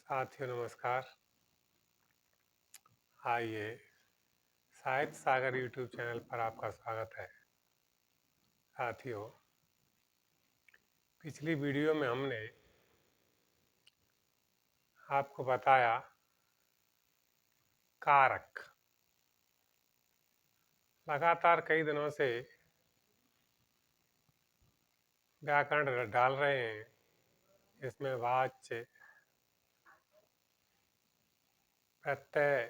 साथियों नमस्कार। आइए साहित्य सागर यूट्यूब चैनल पर आपका स्वागत है। साथियों, पिछली वीडियो में हमने आपको बताया कारक। लगातार कई दिनों से व्याकरण डाल रहे हैं, इसमें वाच्य, प्रत्यय,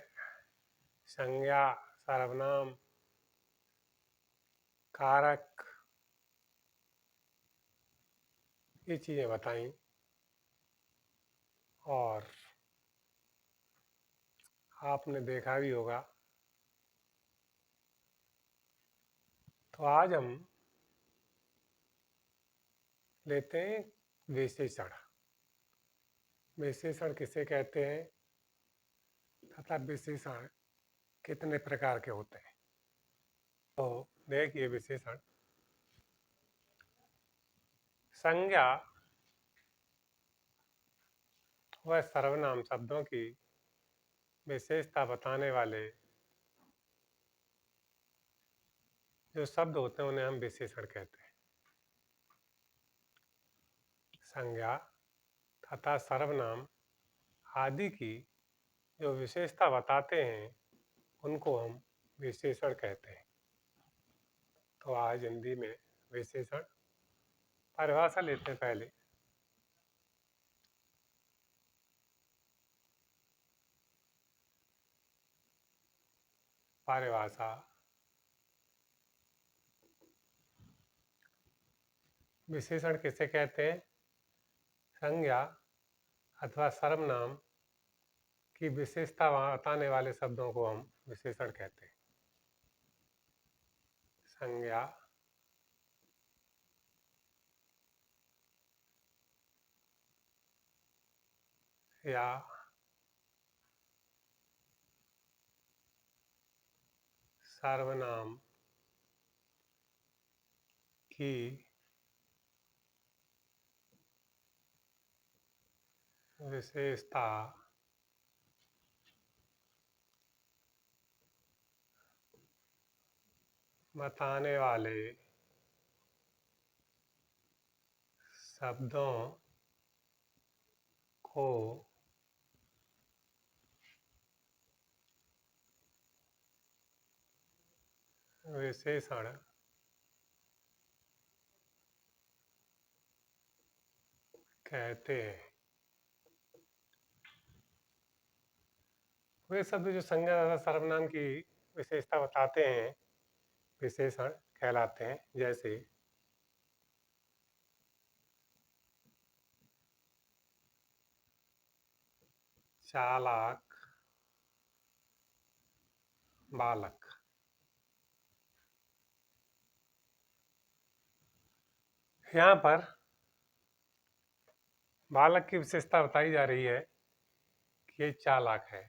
संज्ञा, सर्वनाम, कारक, ये चीजें बताई। और आपने देखा भी होगा। तो आज हम लेते हैं विशेषण। विशेषण किसे कहते हैं तथा विशेषण कितने प्रकार के होते हैं। तो देखिए, विशेषण संज्ञा व सर्वनाम शब्दों की विशेषता बताने वाले जो शब्द होते हैं उन्हें हम विशेषण कहते हैं। संज्ञा तथा सर्वनाम आदि की जो विशेषता बताते हैं उनको हम विशेषण कहते हैं। तो आज हिंदी में विशेषण परिभाषा लेते हैं। पहले परिभाषा विशेषण किसे कहते हैं? संज्ञा अथवा सर्वनाम की विशेषता बताने वाले शब्दों को हम विशेषण कहते हैं। संज्ञा या सर्वनाम की विशेषता बताने वाले शब्दों को विशेषण कहते हैं। वे शब्द जो संज्ञा तथा सर्वनाम की विशेषता बताते हैं विशेषण कहलाते हैं। जैसे चालाक, बालक। यहाँ पर बालक की विशेषता बताई जा रही है कि ये चालाक है,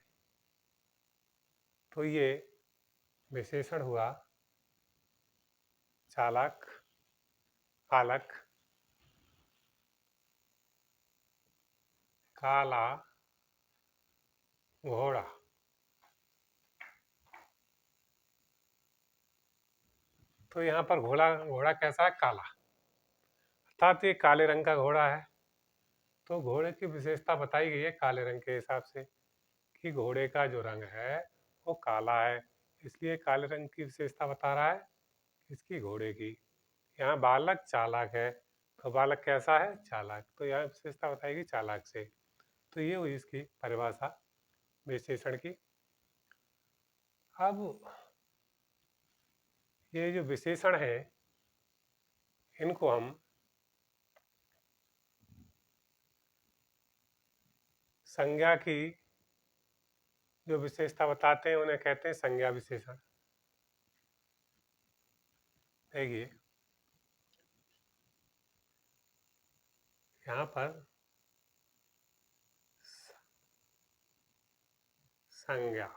तो ये विशेषण हुआ चालाक, बालक, काला घोड़ा। तो यहाँ पर घोड़ा घोड़ा कैसा है? काला, अर्थात ये काले रंग का घोड़ा है। तो घोड़े की विशेषता बताई गई है काले रंग के हिसाब से कि घोड़े का जो रंग है वो काला है, इसलिए काले रंग की विशेषता बता रहा है इसकी, घोड़े की। यहाँ बालक चालाक है, तो बालक कैसा है? चालाक। तो यहाँ विशेषता बताएगी चालाक से। तो ये हुई इसकी परिभाषा विशेषण की। अब ये जो विशेषण है इनको हम संज्ञा की जो विशेषता बताते हैं उन्हें कहते हैं संज्ञा विशेषण। देखिए यहाँ पर संज्ञा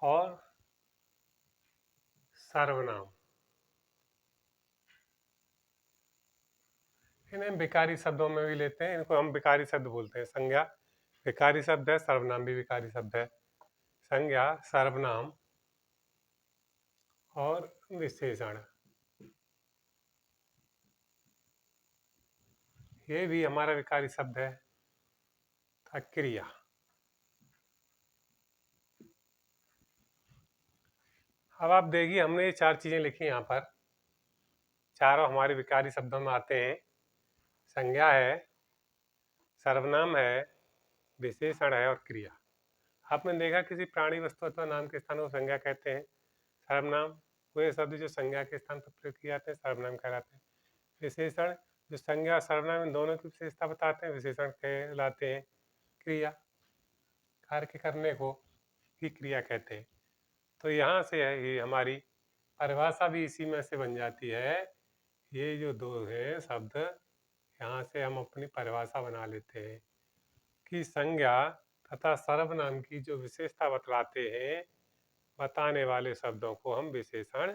और सर्वनाम इन्हें विकारी शब्दों में भी लेते हैं, इनको हम विकारी शब्द बोलते हैं। संज्ञा विकारी शब्द है, सर्वनाम भी विकारी शब्द है। संज्ञा, सर्वनाम और विशेषण, ये भी हमारा विकारी शब्द है। क्रिया, अब आप देखिए हमने ये 4 चीजें लिखी यहाँ पर, चारों हमारे विकारी शब्दों में आते हैं। संज्ञा है, सर्वनाम है, विशेषण है और क्रिया। आपने देखा किसी प्राणी, वस्तु अथवा नाम के स्थान को संज्ञा कहते हैं। सर्वनाम वे शब्द जो संज्ञा के स्थान पर प्रयोग किए जाते हैं सर्वनाम कहलाते हैं। विशेषण जो संज्ञा और सर्वनाम इन दोनों की विशेषता बताते हैं विशेषण कहलाते हैं। क्रिया कार्य करने को ही क्रिया कहते हैं। तो यहाँ से है ये हमारी परिभाषा भी इसी में से बन जाती है। ये जो दो है शब्द, यहाँ से हम अपनी परिभाषा बना लेते हैं कि संज्ञा तथा सर्वनाम की जो विशेषता बतलाते हैं, बताने वाले शब्दों को हम विशेषण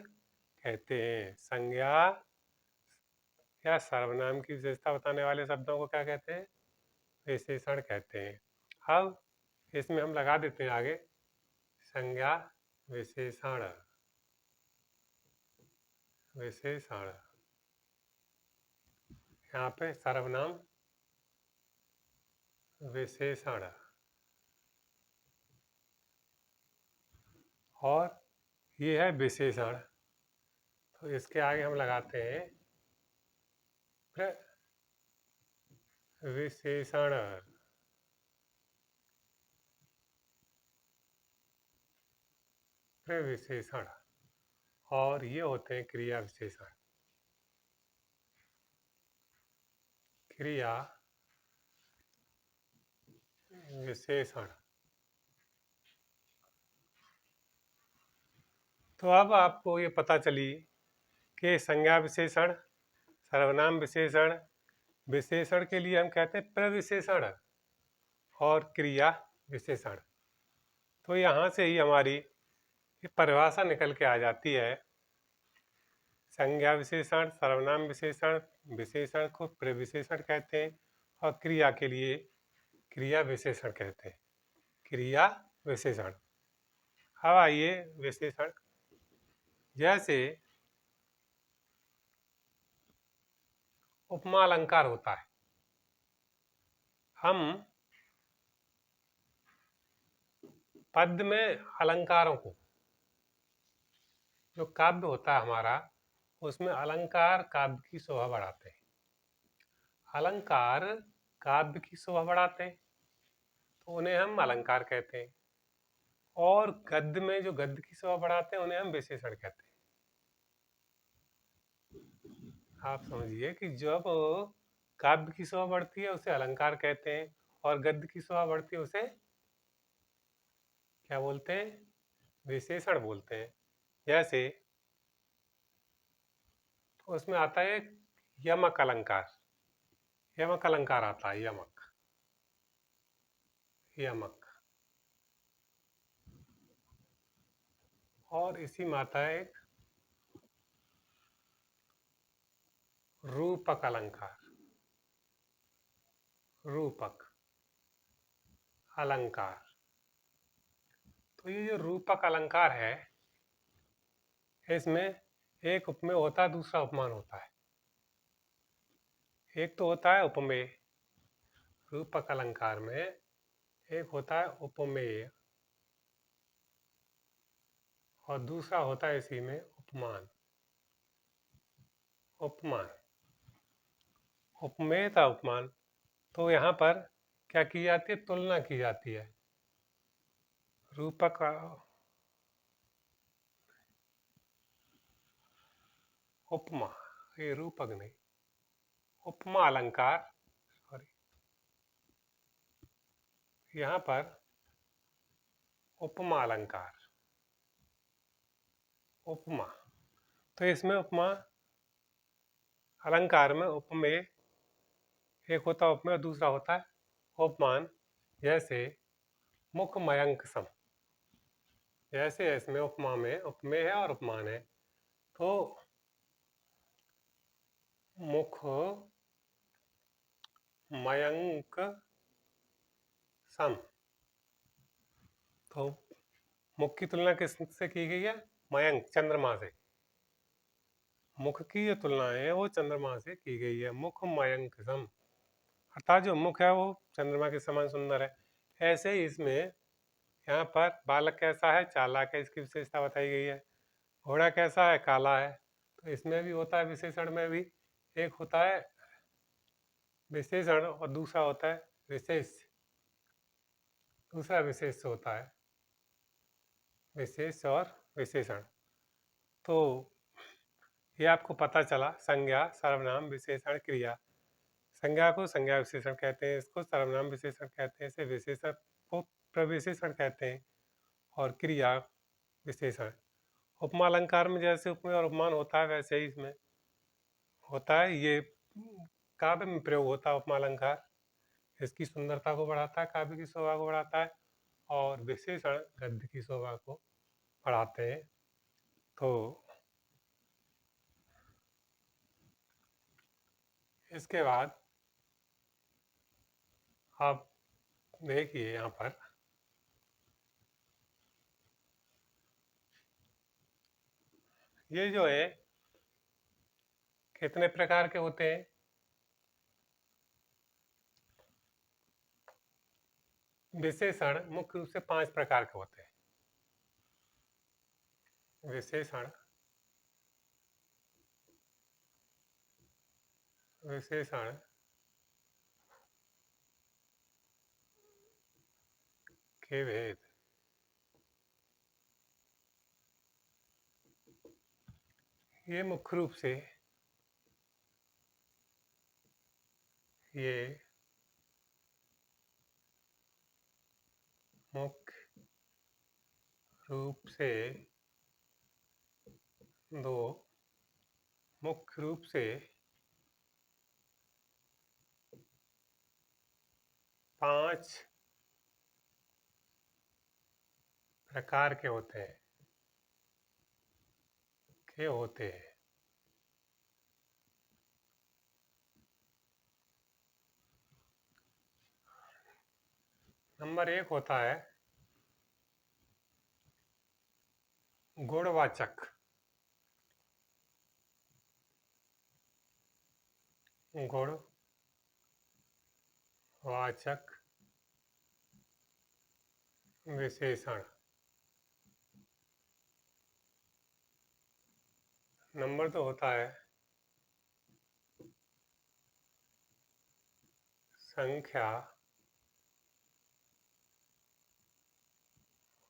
कहते हैं। संज्ञा या सर्वनाम की विशेषता बताने वाले शब्दों को क्या कहते हैं? विशेषण कहते हैं। अब इसमें हम लगा देते हैं आगे संज्ञा विशेषण, विशेषण यहाँ पे सर्वनाम विशेषण और ये है विशेषण। तो इसके आगे हम लगाते हैं विशेषण, विशेषण और ये होते हैं क्रिया विशेषण। क्रिया विशेषण। तो अब आपको ये पता चली कि संज्ञा विशेषण, सर्वनाम विशेषण, विशेषण के लिए हम कहते हैं प्रविशेषण और क्रिया विशेषण। तो यहाँ से ही हमारी परिभाषा निकल के आ जाती है। संज्ञा विशेषण, सर्वनाम विशेषण, विशेषण को प्रविशेषण कहते हैं और क्रिया के लिए क्रिया विशेषण कहते हैं। क्रिया विशेषण। अब आइए विशेषण, जैसे उपमा अलंकार होता है। हम पद्य में अलंकारों को, जो काव्य होता है हमारा, उसमें अलंकार काव्य की शोभा बढ़ाते हैं। अलंकार काव्य की शोभा बढ़ाते हैं तो उन्हें हम अलंकार कहते हैं, और गद्य में जो गद्य की शोभा बढ़ाते हैं उन्हें हम विशेषण कहते हैं। आप समझिए कि जब काव्य की शोभा बढ़ती है उसे अलंकार कहते हैं, और गद्य की शोभा बढ़ती है उसे क्या बोलते हैं? विशेषण बोलते हैं। जैसे तो उसमें आता है यमक अलंकार, यमक अलंकार आता है, यमक, यमक। और इसी में आता है एक रूपक अलंकार, रूपक अलंकार। तो ये जो रूपक अलंकार है, इसमें एक उपमेय होता है, दूसरा उपमान होता है। एक तो होता है उपमेय, रूपक अलंकार में एक होता है उपमेय और दूसरा होता है इसी में उपमान। उपमान, उपमेय था उपमान। तो यहाँ पर क्या की जाती है? तुलना की जाती है। रूपक, उपमा, ये रूपक नहीं, उपमा अलंकार, सॉरी, यहाँ पर उपमा अलंकार, उपमा। तो इसमें उपमा अलंकार में उपमेय एक होता है, उपमेय, दूसरा होता है उपमान। जैसे मुख मयंक सम, जैसे इसमें उपमा में उपमेय है और उपमान है। तो मुख मयंक सम। तो मुख की तुलना किससे की गई है? मयंक, चंद्रमा से। मुख की जो तुलना है वो चंद्रमा से की गई है। मुख मयंक सम, अर्थात जो मुख है वो चंद्रमा के समान सुंदर है। ऐसे ही इसमें यहाँ पर बालक कैसा है? चालाक है, इसकी विशेषता बताई गई है। घोड़ा कैसा है? काला है। तो इसमें भी होता है, विशेषण में भी एक होता है विशेषण और दूसरा होता है विशेष। दूसरा विशेष होता है विशेष और विशेषण। तो ये आपको पता चला, संज्ञा, सर्वनाम, विशेषण, क्रिया। संज्ञा को संज्ञा विशेषण कहते हैं, इसको सर्वनाम विशेषण कहते हैं, इसे विशेषण को प्रविशेषण कहते हैं, और क्रिया विशेषण। उपमा अलंकार में जैसे उपमेय और उपमान होता है वैसे ही इसमें होता है। ये काव्य में प्रयोग होता है उपमा अलंकार, इसकी सुंदरता को बढ़ाता है, काव्य की शोभा को बढ़ाता है, और विशेषण गद्य की शोभा को बढ़ाते हैं। तो इसके बाद आप देखिए यहाँ पर ये जो है कितने प्रकार के होते हैं? विशेषण मुख्य रूप से 5 प्रकार के होते हैं। विशेषण, विशेषण के भेद। ये मुख्य रूप से ये मुख्य रूप से दो मुख्य रूप से 5 प्रकार के होते हैं नंबर 1 होता है गुणवाचक। गुणवाचक विशेषण। नंबर 2 होता है संख्या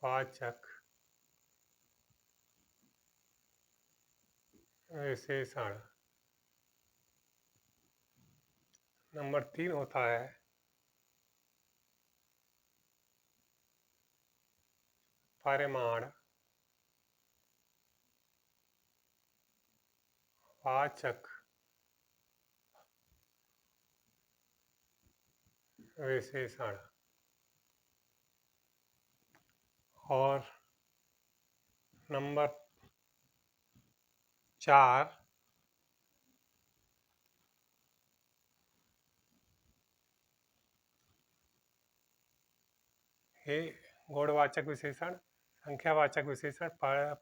वाचक विशेषण। नंबर 3 होता है परिमाण वाचक विशेषण। और नंबर 4 ये गुणवाचक विशेषण, संख्यावाचक विशेषण,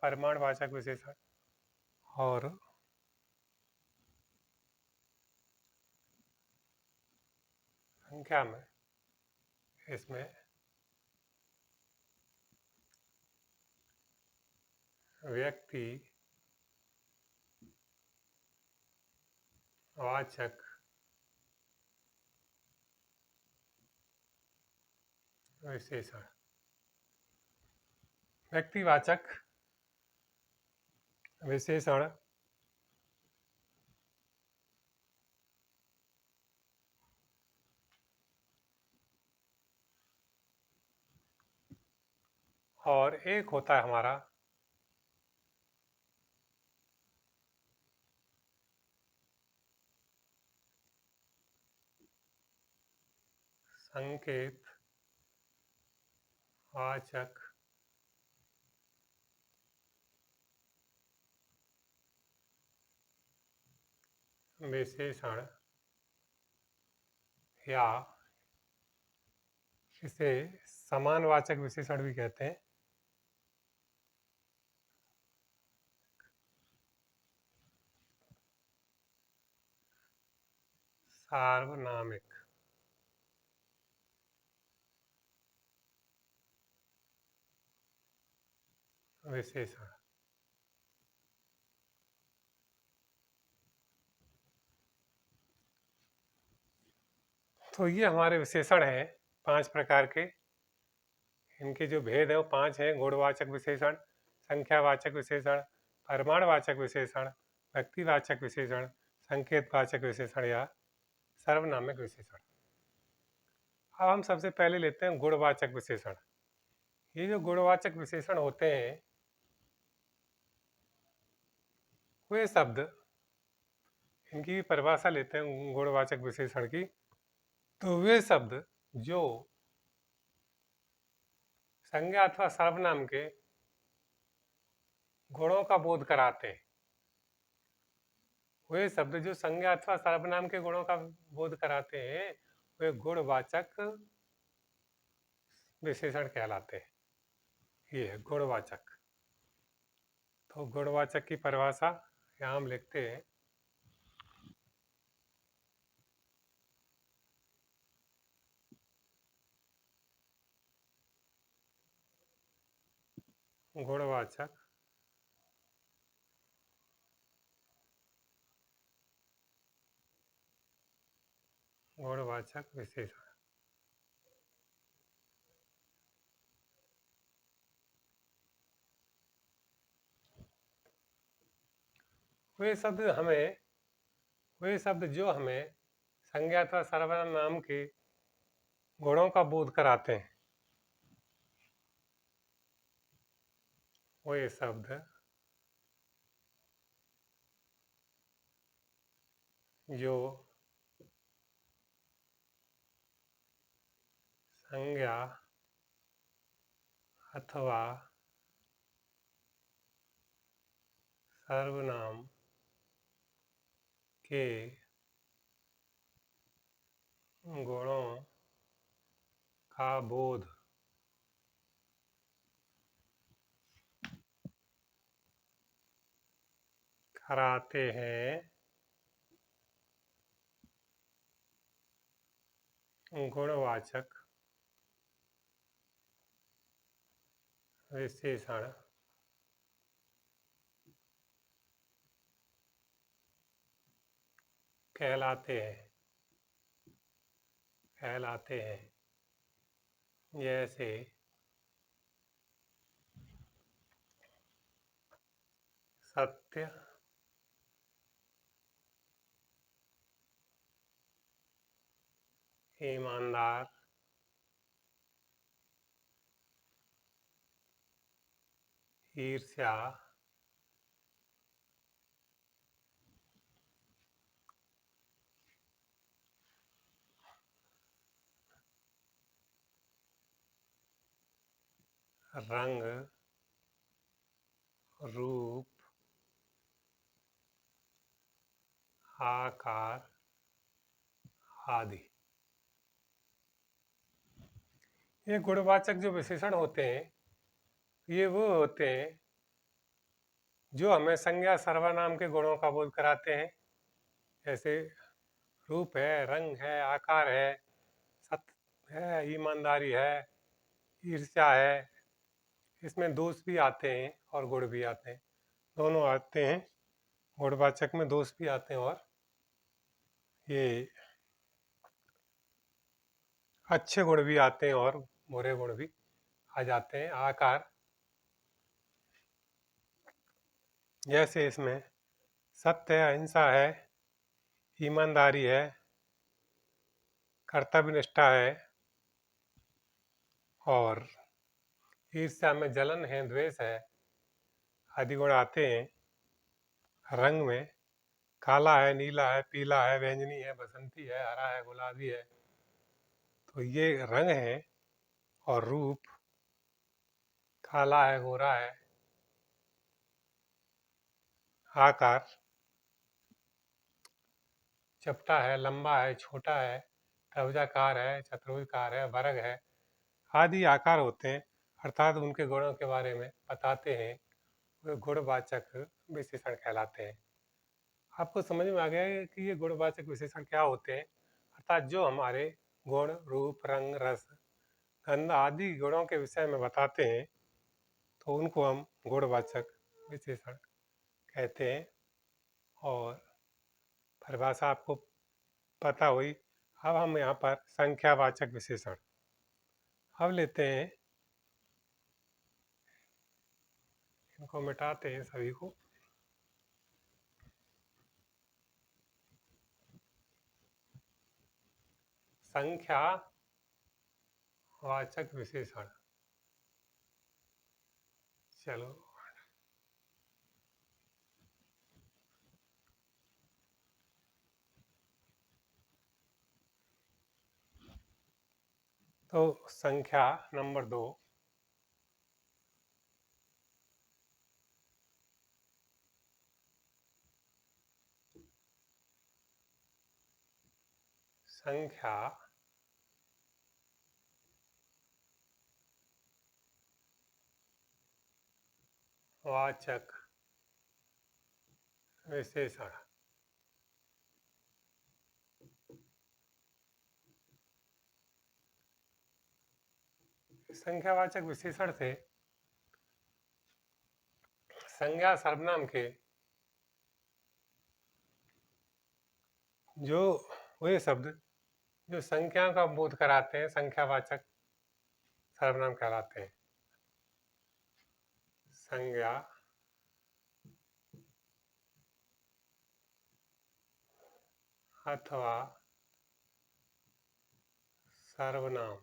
परिमाणवाचक विशेषण, और संख्या में इसमें व्यक्ति वाचक विशेषण। व्यक्तिवाचक विशेषण और एक होता है हमारा संकेत वाचक विशेषण। या इसे समानवाचक विशेषण भी कहते हैं। सार्वनामिक विशेषण। तो ये हमारे विशेषण हैं 5 प्रकार के। इनके जो भेद है वो 5 हैं: गुणवाचक विशेषण, संख्यावाचक विशेषण, परिमाणवाचक विशेषण, व्यक्तिवाचक विशेषण, संकेतवाचक विशेषण या सर्वनामिक विशेषण। अब हम सबसे पहले लेते हैं गुणवाचक विशेषण। ये जो गुणवाचक विशेषण होते हैं वे शब्द, इनकी परिभाषा लेते हैं गुणवाचक विशेषण की। तो वे शब्द जो संज्ञा अथवा सर्वनाम के गुणों का बोध कराते हैं, वे शब्द जो संज्ञा अथवा सर्वनाम के गुणों का बोध कराते हैं वे गुणवाचक विशेषण कहलाते हैं। ये है गुणवाचक। तो गुणवाचक की परिभाषा यहाँ हम लिखते हैं। गुणवाचक गुणवाचक विशेषण। वे शब्द जो हमें संज्ञा अथवा सर्वनाम के गुणों का बोध कराते हैं, वे शब्द जो संज्ञा अथवा सर्वनाम के गुणों का बोध कराते हैं, गुणवाचक विशेषण कहलाते हैं। जैसे सत्य, ईमानदार, ईर्ष्या, रंग, रूप, आकार आदि। ये गुणवाचक जो विशेषण होते हैं ये वो होते हैं जो हमें संज्ञा सर्वनाम के गुणों का बोध कराते हैं। जैसे रूप है, रंग है, आकार है, सत्य है, ईमानदारी है, ईर्ष्या है। इसमें दोष भी आते हैं और गुण भी आते हैं, दोनों आते हैं। गुणवाचक में दोष भी आते हैं और ये अच्छे गुण भी आते हैं और बुरे गुण भी आ जाते हैं। आकार, जैसे इसमें सत्य है, अहिंसा है, ईमानदारी है, कर्तव्य निष्ठा है और ईर्ष्या में जलन है, द्वेष है आदि गुण आते हैं। रंग में काला है, नीला है, पीला है, बैंगनी है, बसंती है, हरा है, गुलाबी है। तो ये रंग है। और रूप काला है, गोरा है। आकार चपटा है, लंबा है, छोटा है, त्रिभुजाकार है, चतुर्भुजकार है, वर्ग है आदि आकार होते हैं, अर्थात उनके गुणों के बारे में बताते हैं, वे गुणवाचक विशेषण कहलाते हैं। आपको समझ में आ गया है कि ये गुणवाचक विशेषण क्या होते हैं? अर्थात जो हमारे गुण, रूप, रंग, रस, गंध आदि गुणों के विषय में बताते हैं, तो उनको हम गुणवाचक विशेषण कहते हैं। और परिभाषा आपको पता हुई। अब हम यहाँ पर संख्यावाचक विशेषण अब लेते हैं, इनको मिटाते हैं सभी को। संख्यावाचक विशेषण, चलो तो संख्या नंबर 2, संख्या वाचक विशेषण। संख्यावाचक विशेषण से संज्ञा सर्वनाम के जो वे शब्द जो संख्या का बोध कराते हैं, संख्यावाचक सर्वनाम कहलाते हैं। संज्ञा अथवा सर्वनाम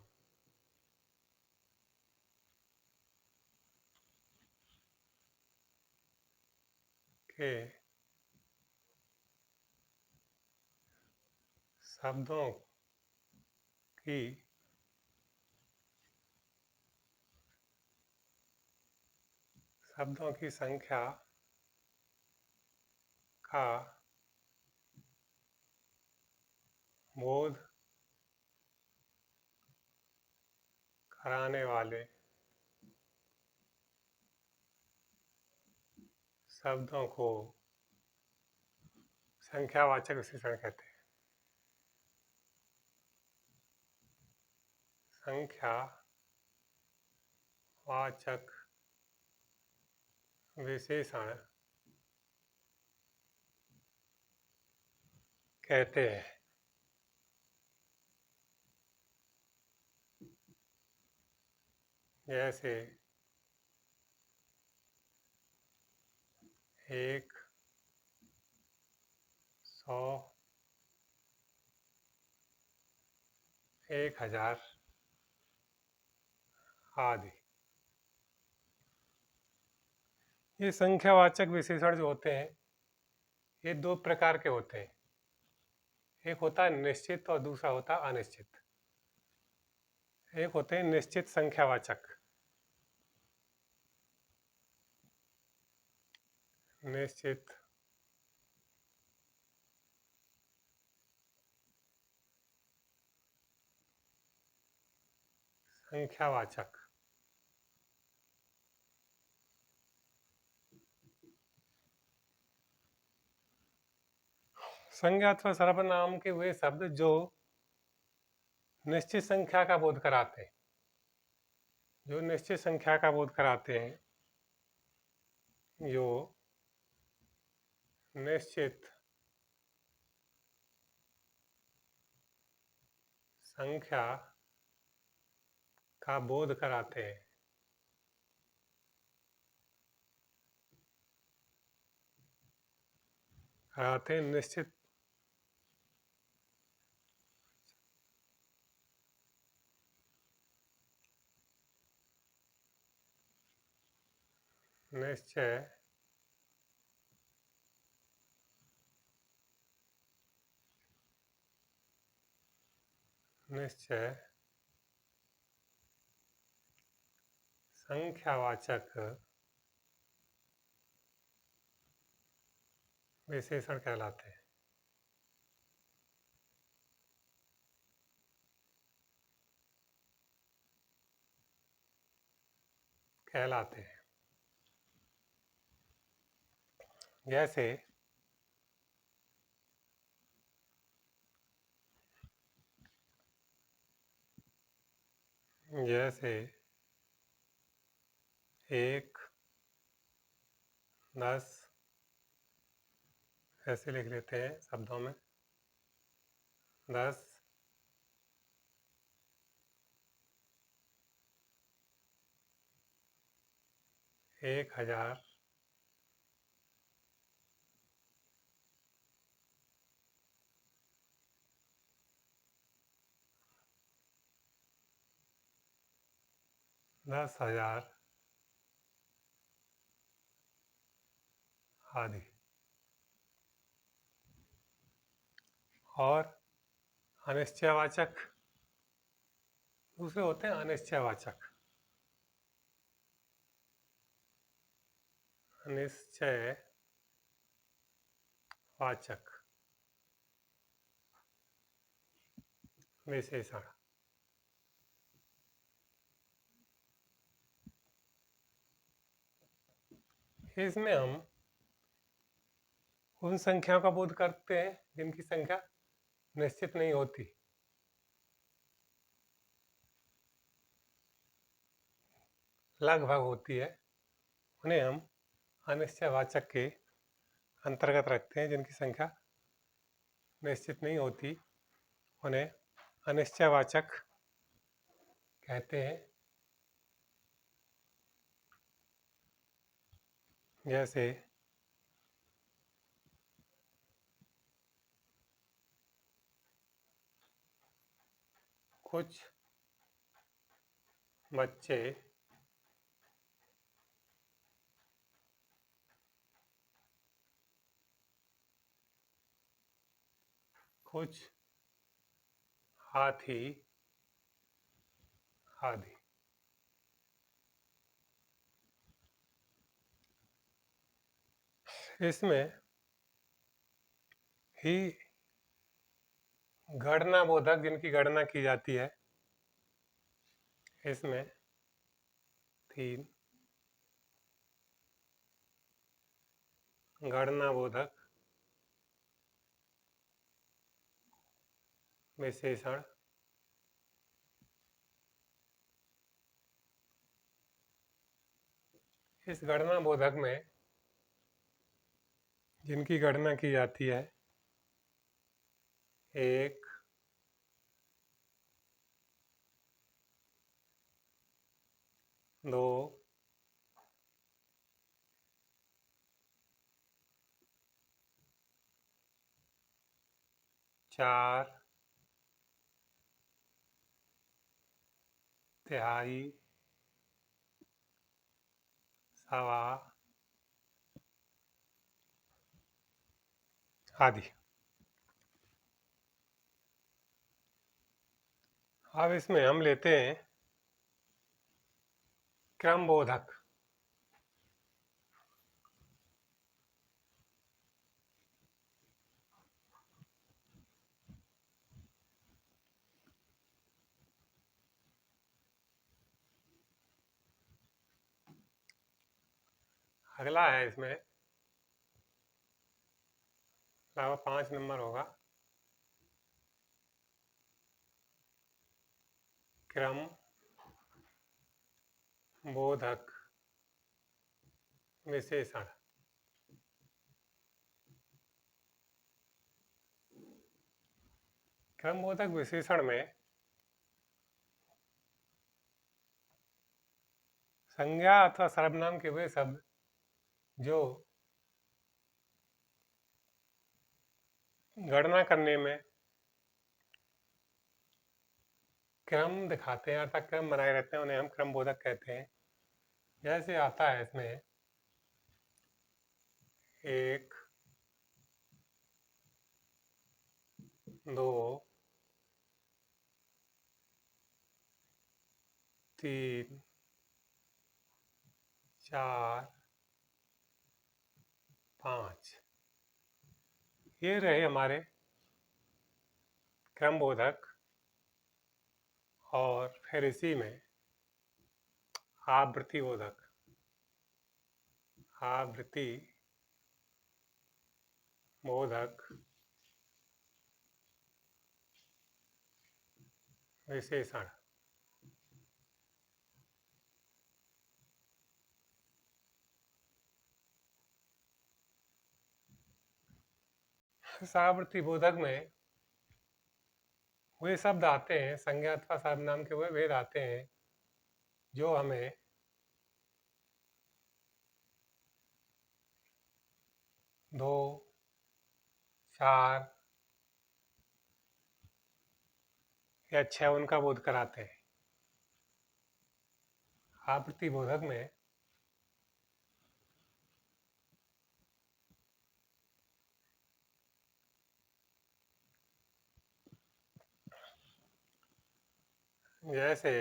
के शब्दों की संख्या का बोध कराने वाले शब्दों को संख्यावाचक विशेषण कहते हैं। संख्यावाचक विशेषण कहते हैं। जैसे 1, 100, 1000 आदि। ये संख्यावाचक विशेषण जो होते हैं, ये दो प्रकार के होते हैं। एक होता है निश्चित और दूसरा होता है अनिश्चित। एक होते हैं निश्चित संख्यावाचक, निश्चित संख्यावाचक। संज्ञा अथवा सर्वनाम के वे शब्द जो निश्चित संख्या का बोध कराते हैं, जो निश्चित संख्या का बोध कराते हैं, जो निश्चित संख्या का बोध कराते हैं, निश्चित निश्चय निश्चय संख्यावाचक विशेषण कहलाते हैं। कहलाते हैं। जैसे जैसे 1, 10 ऐसे लिख लेते हैं शब्दों में। 10, 1000, 10,000 आदि। और अनिश्चयवाचक दूसरे होते हैं अनिश्चयवाचक। अनिश्चयवाचक विशेषण। इसमें हम उन संख्याओं का बोध करते हैं जिनकी संख्या निश्चित नहीं होती, लगभग होती है। उन्हें हम अनिश्चयवाचक के अंतर्गत रखते हैं। जिनकी संख्या निश्चित नहीं होती उन्हें अनिश्चयवाचक कहते हैं। जैसे कुछ बच्चे कुछ हाथी आदि। इसमें ही गणना बोधक जिनकी गणना की जाती है, इसमें 3 गणना बोधक विशेषण इस गणना बोधक में जिनकी गणना की जाती है 1, 2, 4, तिहाई, सवा आदि। अब इसमें हम लेते हैं क्रम बोधक। अगला है इसमें लगभग 5 नंबर होगा। क्रम बोधक विशेषण। क्रम बोधक विशेषण में संज्ञा अथवा सर्वनाम के वे शब्द जो गणना करने में क्रम दिखाते हैं अर्थात क्रम बनाए रहते हैं, उन्हें हम क्रम बोधक कहते हैं। जैसे आता है इसमें 1, 2, 3, 4, 5। ये रहे हमारे क्रम बोधक। और फिर इसी में आवृत्तिबोधक, आवृत्ति बोधक विशेषण। इस आवृत्ति बोधक में वे शब्द आते हैं, संज्ञा अथवा सर्वनाम के वे भेद आते हैं जो हमें दो, चार या छह उनका बोध कराते हैं। आवृत्ति बोधक में जैसे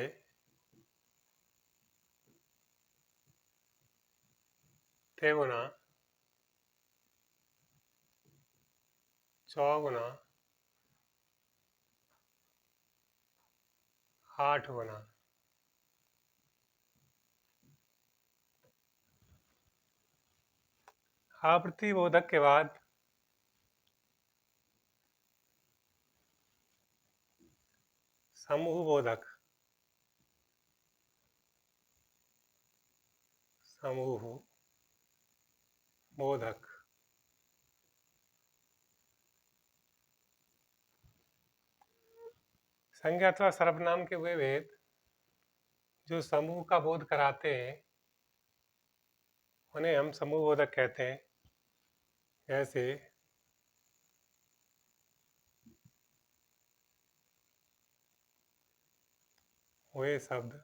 तेगुना, चौगुना, आठ गुना। आवृत्ति बोधक के बाद समूह बोधक, समूह बोधक। संज्ञा अथवा सर्वनाम के वे भेद जो समूह का बोध कराते हैं उन्हें हम समूह बोधक कहते हैं। जैसे वे शब्द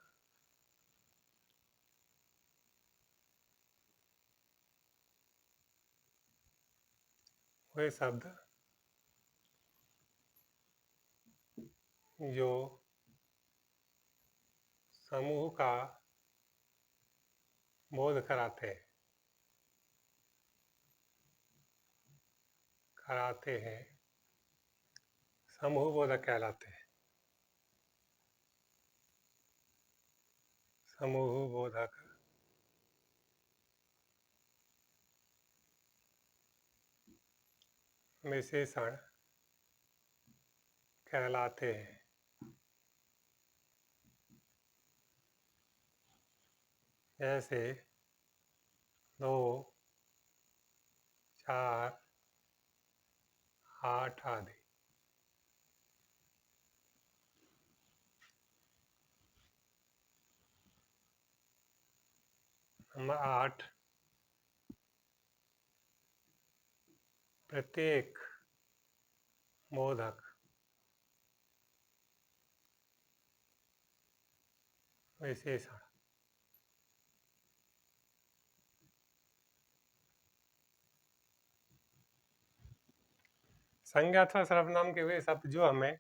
जो समूह का बोध कराते हैं समूह बोधक कहलाते हैं। समूह बोधक विशेषण कहलाते हैं। जैसे दो, चार, आठ आदि। नंबर 8, प्रत्येक बोधक विशेषण। संज्ञा अथवा सर्वनाम के वे शब्द जो हमें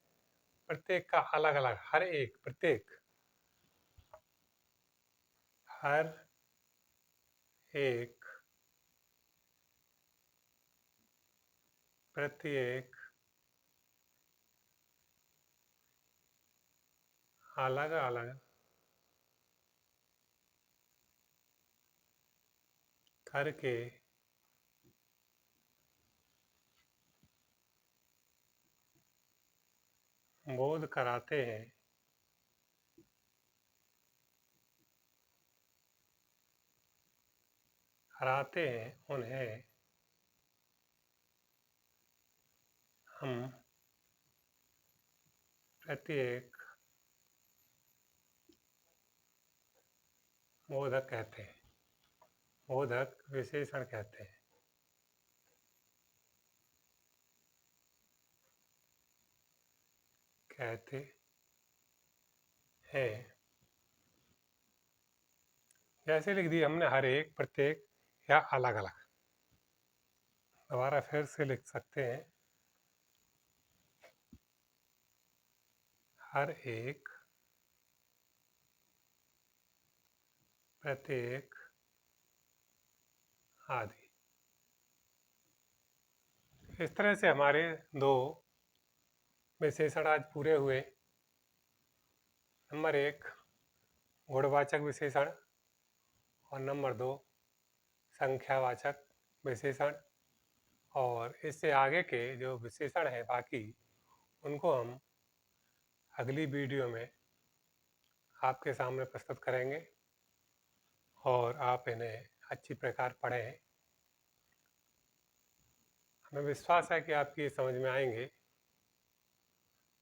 प्रत्येक का अलग अलग, हर एक, प्रत्येक, हर एक, प्रत्येक, अलग अलग करके बोध कराते हैं, कराते हैं, उन्हें हम प्रत्येक बोधक कहते हैं, बोधक विशेषण कहते हैं। कहते हैं जैसे लिख दिया हमने, हर एक, प्रत्येक या अलग अलग। दोबारा फिर से लिख सकते हैं, हर एक, प्रत्येक आदि। इस तरह से हमारे दो विशेषण आज पूरे हुए। नंबर 1 गुणवाचक विशेषण, और नंबर 2 संख्यावाचक विशेषण। और इससे आगे के जो विशेषण हैं बाकी, उनको हम अगली वीडियो में आपके सामने प्रस्तुत करेंगे और आप इन्हें अच्छी प्रकार पढ़ें। हमें विश्वास है कि आपकी ये समझ में आएंगे।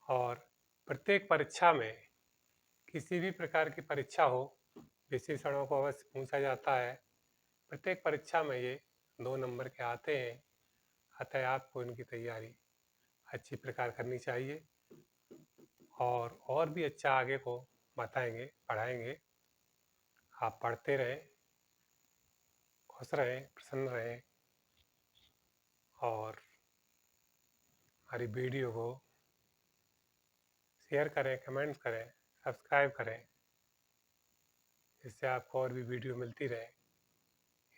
और प्रत्येक परीक्षा में, किसी भी प्रकार की परीक्षा हो, विशेषणों को अवश्य पूछा जाता है। प्रत्येक परीक्षा में ये 2 नंबर के आते हैं। अतः आपको इनकी तैयारी अच्छी प्रकार करनी चाहिए और भी अच्छा आगे को बताएंगे, पढ़ाएंगे। आप पढ़ते रहें, खुश रहें, प्रसन्न रहें और हमारी वीडियो को शेयर करें, कमेंट्स करें, सब्सक्राइब करें, जिससे आपको और भी वीडियो मिलती रहे।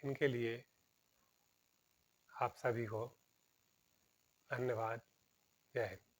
इनके लिए आप सभी को धन्यवाद। जय हिंद।